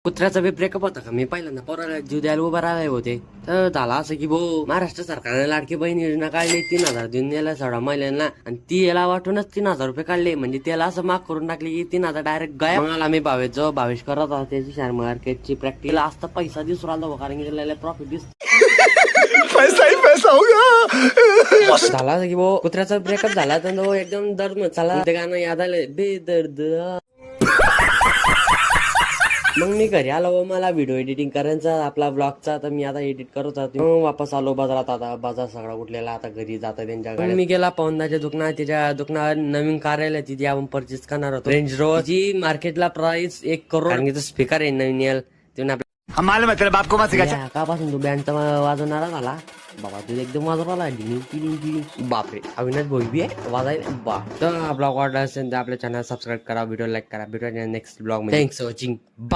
कुत्र्याचा बी breakup होता का? मी पहिल्यांदा पोराला जीव द्यायला उभा राहिले होते तर झाला असं की भाऊ महाराष्ट्र सरकारने लाडकी बहीण योजना काढली 3,000 देऊन याला सगळ्या महिलांना आणि ती याला वाटूनच 3,000 रुपये काढले म्हणजे त्याला असं माग करून टाकले की 3,000 डायरेक्ट गायब. मग आम्ही भावेश करत होता त्याची शेअर मार्केटची प्रॅक्टिस असता पैसा दिसू राहिला कारण की त्याला प्रॉफिट दिसत पैसा ही पैसा होगा. झाला असं की भाऊ कुत्र्याचा ब्रेकअप झाला तर तो एकदम दर्द चला ते गाणं याद आलं बेदर्द. मग मी घरी आलो मला व्हिडिओ एडिटिंग करायचा आपला ब्लॉगचा तर मी आता एडिट करत होतो. मग वापस आलो बाजारात आता बाजार सगळा उठलेला आता घरी जाता त्यांच्या गाडी. मी गेला पवनदाच्या दुकानात त्याच्या दुकानावर नवीन कार आहे तिथे आपण परचेस करणार होतो रेंज रोवर जी मार्केटला प्राइस 1 करोड कारण की स्पीकर आहे नवीन याल ते मालूम है तेरे बाप को मत सिखा. कापासून तू बँडचा वाजवणारा झाला बाबा तुझं एकदम वाजवला बापरे अविनाश भोईबी आहे वाजायला बा. तर ब्लॉग आवडला असेल तर आपल्या चॅनल सबस्क्राईब करा व्हिडिओ लाईक करा भेटूया नेक्स्ट ब्लॉग मध्ये. Thanks for watching bye.